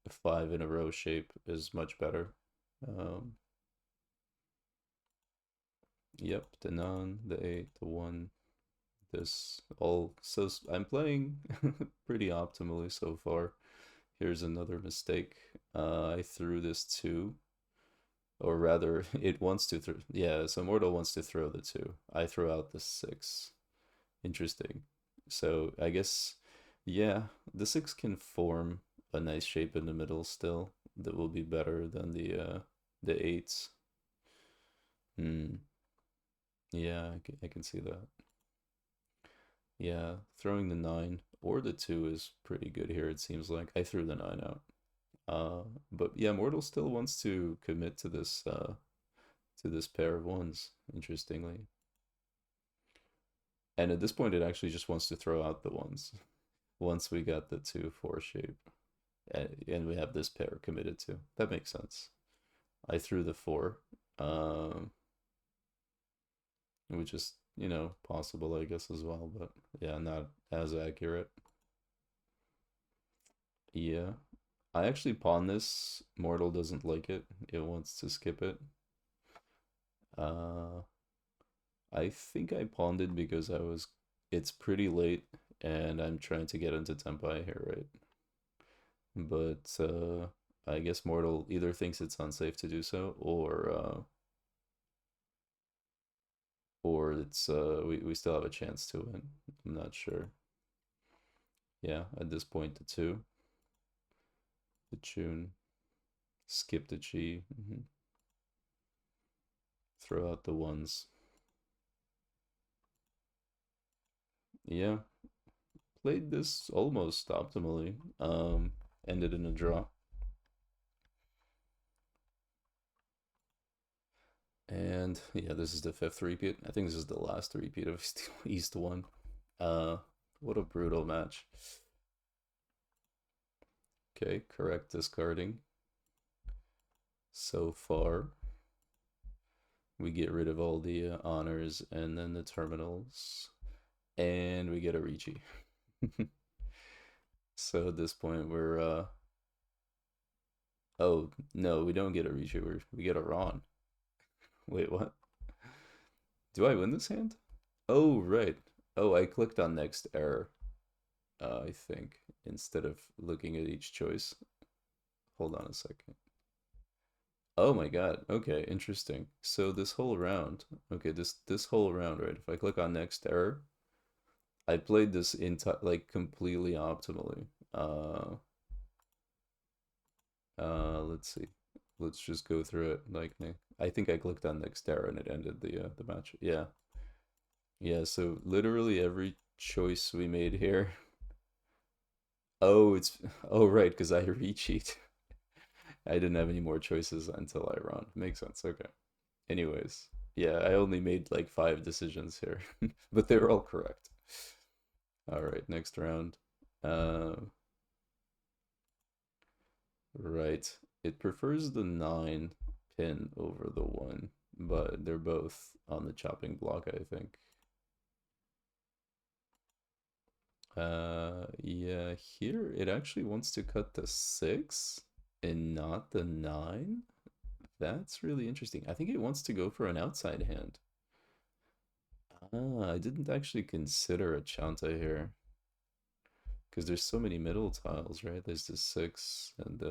S1: five in a row shape is much better. Um, yep, the nine, the eight, the one, this all. So I'm playing pretty optimally so far. Here's another mistake. I threw this two, or rather, it wants to throw. Yeah, so Mortal wants to throw the two. I throw out the six. Interesting. So I guess, yeah, the six can form a nice shape in the middle still that will be better than the eights. Hmm. Yeah, I can see that. Yeah, throwing the nine or the two is pretty good here, it seems like. I threw the nine out. But yeah, Mortal still wants to commit to this pair of ones, interestingly. And at this point, it actually just wants to throw out the ones once we got the 2-4 shape. And we have this pair committed to. That makes sense. I threw the four, um, which is, possible, I guess, as well, but yeah, not as accurate. Yeah. I actually pawned this. Mortal doesn't like it. It wants to skip it. Uh, I think I pawned it because it's pretty late and I'm trying to get into Tempai here, right? But I guess Mortal either thinks it's unsafe to do so, or it's we still have a chance to win. I'm not sure. Yeah, at this point the tune, skip the chi, throw out the ones. Yeah, played this almost optimally. Ended in a draw. And yeah, this is the fifth repeat. I think this is the last repeat of East 1. Uh, what a brutal match. Okay, correct discarding. So far, we get rid of all the honors and then the terminals, and we get a Ricci. So at this point, oh no, we don't get a Ricci. We get a Ron. Wait, what? Do I win this hand? Oh, right. Oh, I clicked on next error, I think, instead of looking at each choice. Hold on a second. Oh my god. Okay, interesting. So this whole round, okay, this whole round, right? If I click on next error, I played this entire like completely optimally. Let's see. Let's just go through it. Like, I think I clicked on next error and it ended the match. Yeah, yeah. So literally every choice we made here. Oh, it's oh right, because I recheat. I didn't have any more choices until I run. Makes sense. Okay. Anyways, yeah, I only made like five decisions here, but they were all correct. All right, next round. Uh, right. It prefers the 9 pin over the 1, but they're both on the chopping block, I think. Yeah, here it actually wants to cut the 6 and not the 9. That's really interesting. I think it wants to go for an outside hand. Ah, I didn't actually consider a Chanta here. Because there's so many middle tiles, right? There's the 6 and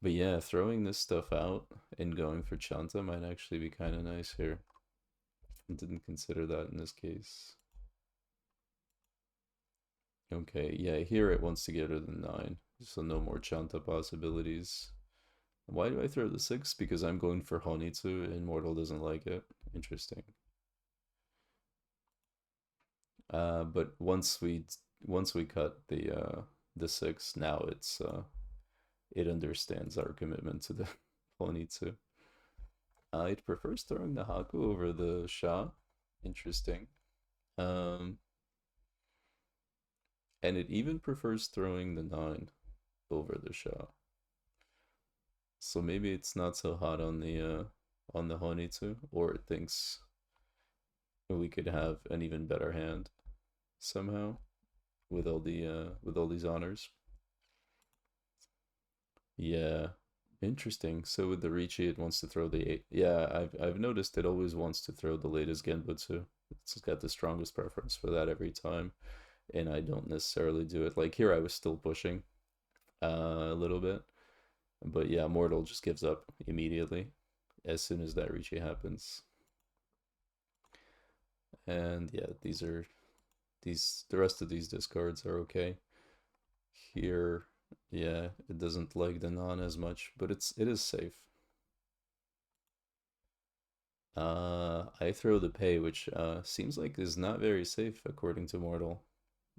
S1: but yeah, throwing this stuff out and going for Chanta might actually be kind of nice here. I didn't consider that in this case. Okay, yeah, here it wants to get rid of the 9, so no more Chanta possibilities. Why do I throw the 6? Because I'm going for Honitsu and Mortal doesn't like it. Interesting. But once we cut the the 6. Now it understands our commitment to the Honitsu. It prefers throwing the Haku over the Sha. Interesting. Um, and it even prefers throwing the 9 over the Sha. So maybe it's not so hot on the Honitsu, or it thinks we could have an even better hand somehow with all these honors. Yeah, interesting. So with the Ricci, it wants to throw the 8. Yeah, I've noticed it always wants to throw the latest Genbutsu. It's got the strongest preference for that every time, and I don't necessarily do it. Like here, I was still pushing a little bit, but yeah, Mortal just gives up immediately as soon as that Ricci happens. And yeah, the rest of these discards are okay. Here, yeah, it doesn't like the non as much, but it is safe. I throw the pay, which seems like is not very safe according to Mortal.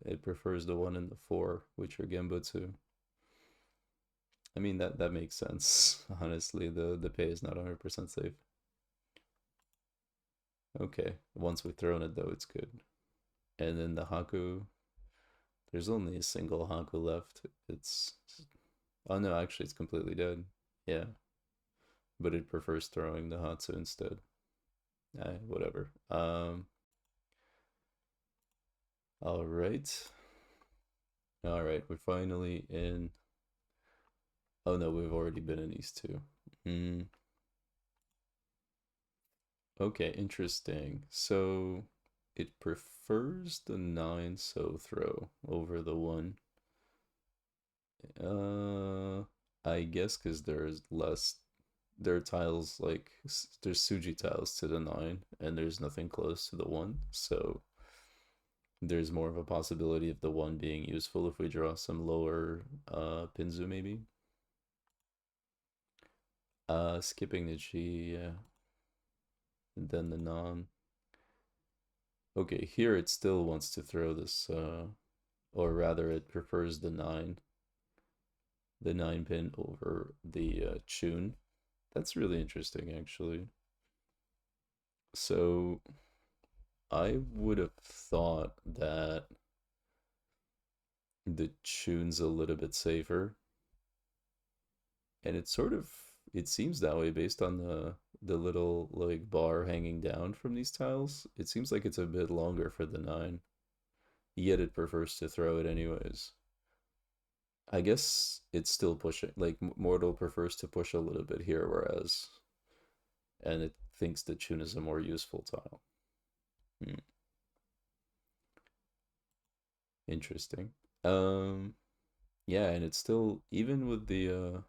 S1: It prefers the 1 and the 4, which are Genbutsu. I mean that makes sense. Honestly, the pay is not 100% safe. Okay, once we've thrown it though, it's good. And then the Haku, there's only a single Haku left. It's oh no, actually it's completely dead. Yeah, but it prefers throwing the Hatsu instead. Whatever. All right. All right, we're finally in. Oh no, we've already been in these two. Mm, okay, interesting. So it prefers the 9 so throw over the 1. Uh, I guess because there's less. There are tiles like there's Suji tiles to the 9, and there's nothing close to the 1. So there's more of a possibility of the 1 being useful if we draw some lower Pinzu maybe. Skipping the G, yeah. And then the non. Okay, here it still wants to throw this, or rather, it prefers the 9 pin over the Chun. That's really interesting, actually. So I would have thought that the Chun's a little bit safer, and it seems that way based on the little like bar hanging down from these tiles. It seems like it's a bit longer for the 9, yet it prefers to throw it anyways. I guess it's still pushing. Like Mortal prefers to push a little bit here, whereas and it thinks the Chun is a more useful tile. Hmm. Interesting. Um, yeah, and it's still even with the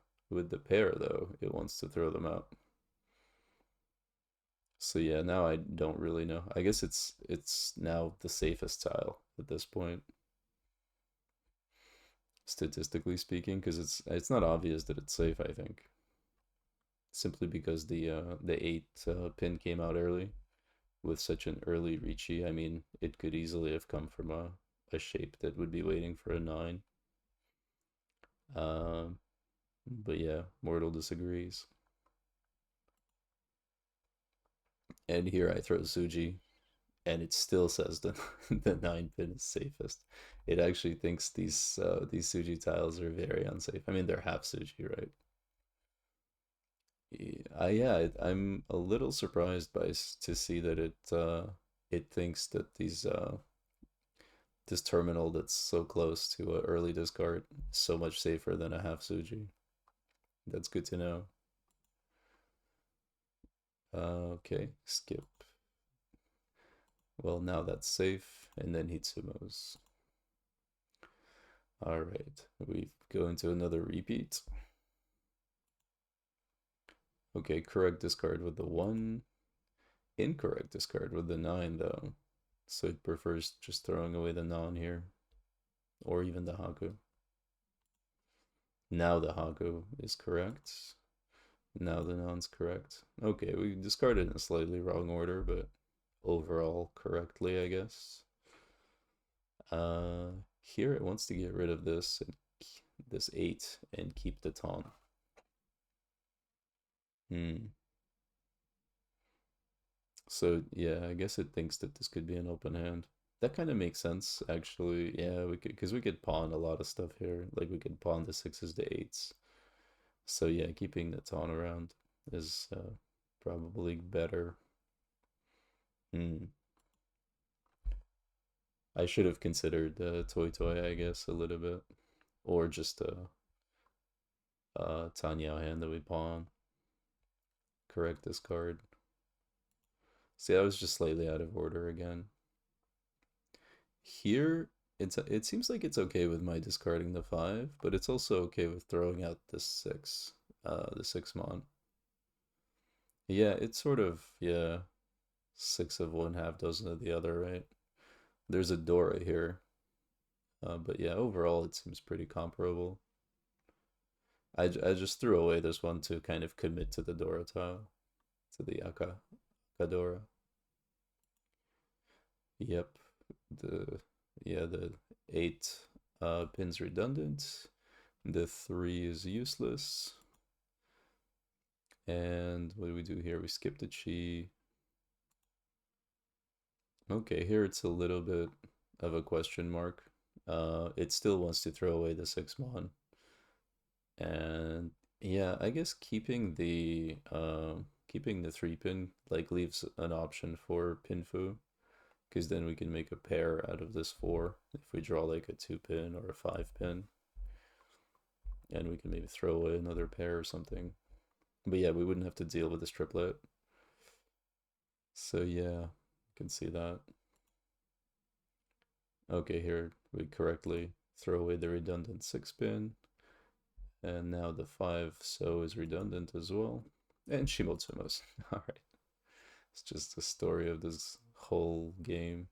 S1: pair though, it wants to throw them out. So yeah, now I don't really know. I guess it's now the safest tile at this point, statistically speaking, because it's not obvious that it's safe, I think. Simply because the 8 pin came out early with such an early Ricci. I mean, it could easily have come from a shape that would be waiting for a 9. Um, but yeah, Mortal disagrees. And here I throw Suji, and it still says that the 9 pin is safest. It actually thinks these Suji tiles are very unsafe. I mean, they're half Suji, right? Yeah, I'm a little surprised to see that it thinks that this terminal that's so close to an early discard is so much safer than a half Suji. That's good to know. Okay, skip. Well, now that's safe, and then Hitsumo's. Alright, we go into another repeat. Okay, correct discard with the 1. Incorrect discard with the 9, though. So it prefers just throwing away the non here, or even the Haku. Now the Haku is correct. Now the non's correct. Okay, we discarded in a slightly wrong order, but overall correctly, I guess. Here it wants to get rid of this and this 8 and keep the taunt. So yeah, I guess it thinks that this could be an open hand. That kind of makes sense, actually. Yeah, we could, because we could pawn a lot of stuff here. Like we could pawn the 6s to 8s. So yeah, keeping the taunt around is probably better. Hmm. I should have considered Toy Toy, I guess, a little bit, or just a Tanyao hand that we pawn. Correct this card. See, I was just slightly out of order again. Here, it seems like it's okay with my discarding the 5, but it's also okay with throwing out the 6, the 6 mon. Yeah, it's sort of, yeah, 6 of one, half dozen of the other, right? There's a Dora here, but yeah, overall it seems pretty comparable. I just threw away this one to kind of commit to the Dora tile, to the Akadora. Yep, the the 8 pin's redundant. The 3 is useless. And what do we do here? We skip the chi. Okay, here it's a little bit of a question mark. It still wants to throw away the 6 mon. And yeah, I guess keeping the 3 pin like leaves an option for pinfu, because then we can make a pair out of this 4 if we draw like a 2 pin or a 5 pin, and we can maybe throw away another pair or something. But yeah, we wouldn't have to deal with this triplet. So yeah, you can see that. Okay, here we correctly throw away the redundant 6 pin. And now the 5 so is redundant as well. And Shimotsuma's. Alright. It's just the story of this whole game.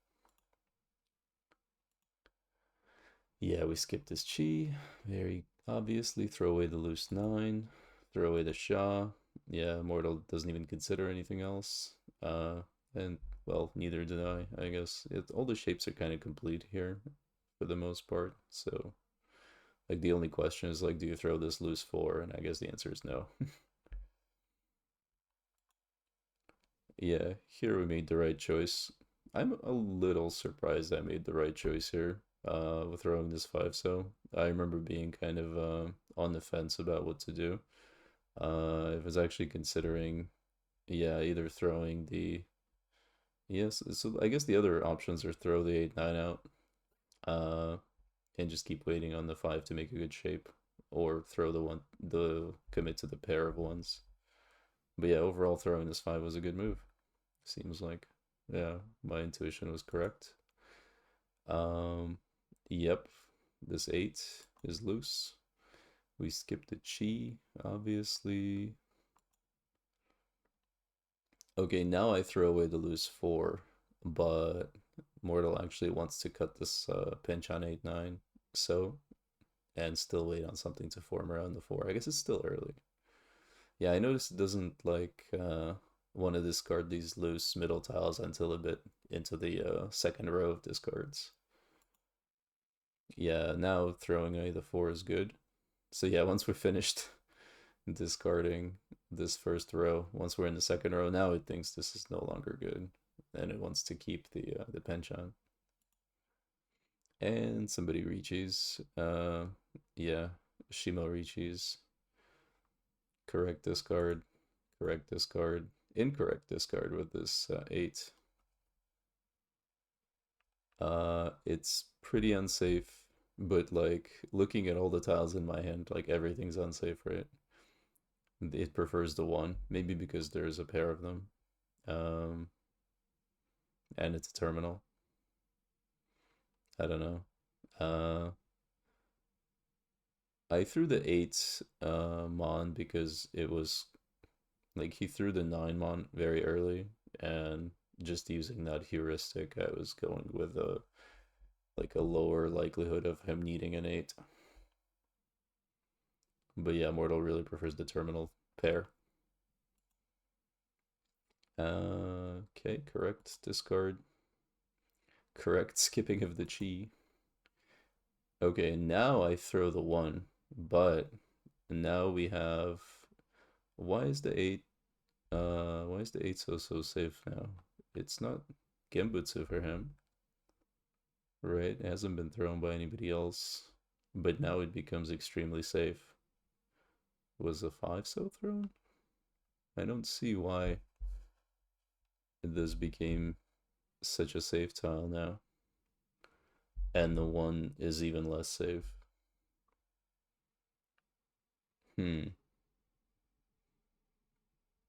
S1: Yeah, we skip this chi. Very obviously. Throw away the loose 9. Throw away the Sha. Yeah, Mortal doesn't even consider anything else. And, well, neither did I guess. All the shapes are kind of complete here for the most part. So, like, the only question is, like, do you throw this loose 4? And I guess the answer is no. Yeah, here we made the right choice. I'm a little surprised I made the right choice here with throwing this 5 so. I remember being kind of on the fence about what to do. I was actually considering, yeah, either throwing the, yes, so I guess the other options are throw the 8-9 out uh, and just keep waiting on the 5 to make a good shape, or throw the commit to the pair of ones. But yeah, overall throwing this 5 was a good move. Seems like, yeah, my intuition was correct. Yep, this 8 is loose. We skip the chi, obviously. Okay, now I throw away the loose 4, but Mortal actually wants to cut this pinch on 8-9, so, and still wait on something to form around the 4. I guess it's still early. Yeah, I noticed it doesn't like want to discard these loose middle tiles until a bit into the second row of discards. Yeah, now throwing away the 4 is good. So yeah, once we're finished discarding this first row, once we're in the second row, now it thinks this is no longer good, and it wants to keep the penchant. And somebody reaches. Yeah, Shimo reaches. Correct discard. Correct discard. Incorrect discard with this 8. It's pretty unsafe, but like looking at all the tiles in my hand, like everything's unsafe, right? It prefers the 1, maybe because there's a pair of them, um, and it's a terminal. I don't know. I threw the 8 mon because it was like he threw the 9 mon very early, and just using that heuristic, I was going with a like a lower likelihood of him needing an 8. But yeah, Mortal really prefers the terminal pair. Okay, correct discard. Correct skipping of the chi. Okay, now I throw the 1, but now we have, why is the 8 why is the 8 so safe now? It's not Genbutsu for him, right? It hasn't been thrown by anybody else, but now it becomes extremely safe. Was a 5 so thrown? I don't see why this became such a safe tile now. And the 1 is even less safe. Hmm.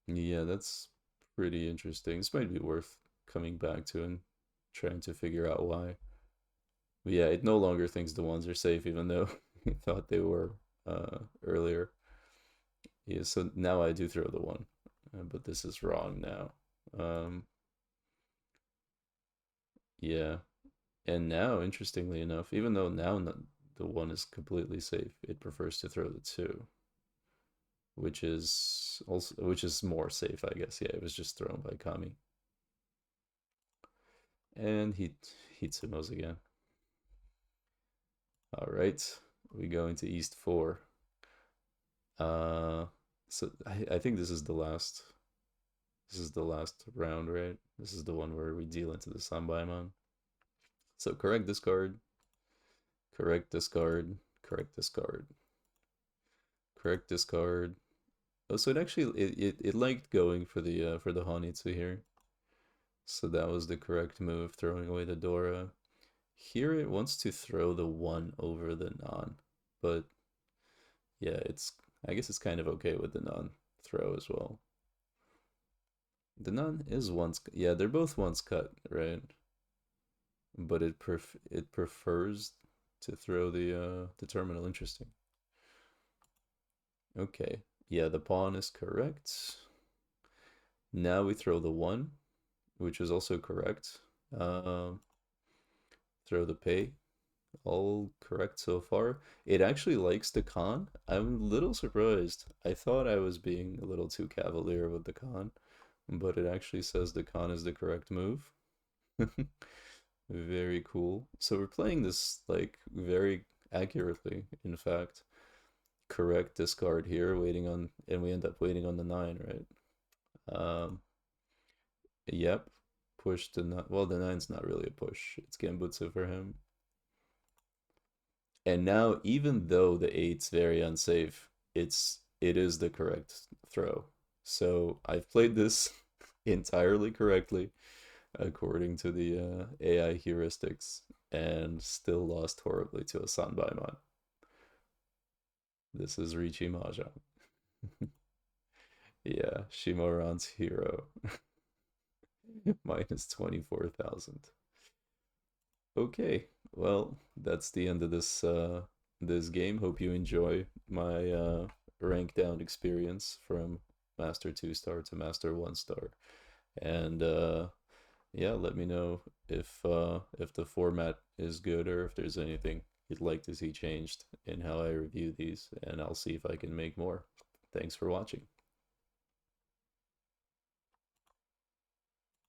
S1: Yeah, that's pretty interesting. This might be worth coming back to and trying to figure out why. But yeah, it no longer thinks the 1s are safe, even though it thought they were earlier. Yeah, so now I do throw the 1, but this is wrong now. Yeah, and now, interestingly enough, even though now the 1 is completely safe, it prefers to throw the 2, which is more safe, I guess. Yeah, it was just thrown by Kami. And he Hitsumos again. All right, we go into East 4. Uh, so I think this is the last. This is the last round, right? This is the one where we deal into the Sanbaimon. So correct discard, correct discard, correct discard, correct discard. Oh, so it actually it liked going for the Honitsu here. So that was the correct move, throwing away the Dora. Here it wants to throw the 1 over the non, but yeah, I guess it's kind of okay with the non throw as well. The non is once, yeah, they're both once cut, right? But it prefers to throw the terminal. Interesting. Okay, yeah, the pawn is correct. Now we throw the 1, which is also correct. Throw the pay. All correct so far. It actually likes the con. I'm a little surprised. I thought I was being a little too cavalier with the con, but it actually says the con is the correct move. Very cool. So we're playing this like very accurately, in fact. Correct discard here, waiting on, and we end up waiting on the 9, right? Yep. Push the 9. Well, the 9's not really a push. It's Genbutsu for him. And now, even though the 8's very unsafe, it is the correct throw. So I've played this entirely correctly according to the AI heuristics and still lost horribly to a Sanbaimon. This is Richi Mahjong. Yeah, Shimoran's hero. Minus 24,000. Okay, well, that's the end of this game. Hope you enjoy my rank down experience from Master 2 star to Master 1 star. And yeah, let me know if the format is good or if there's anything you'd like to see changed in how I review these, and I'll see if I can make more. Thanks for watching.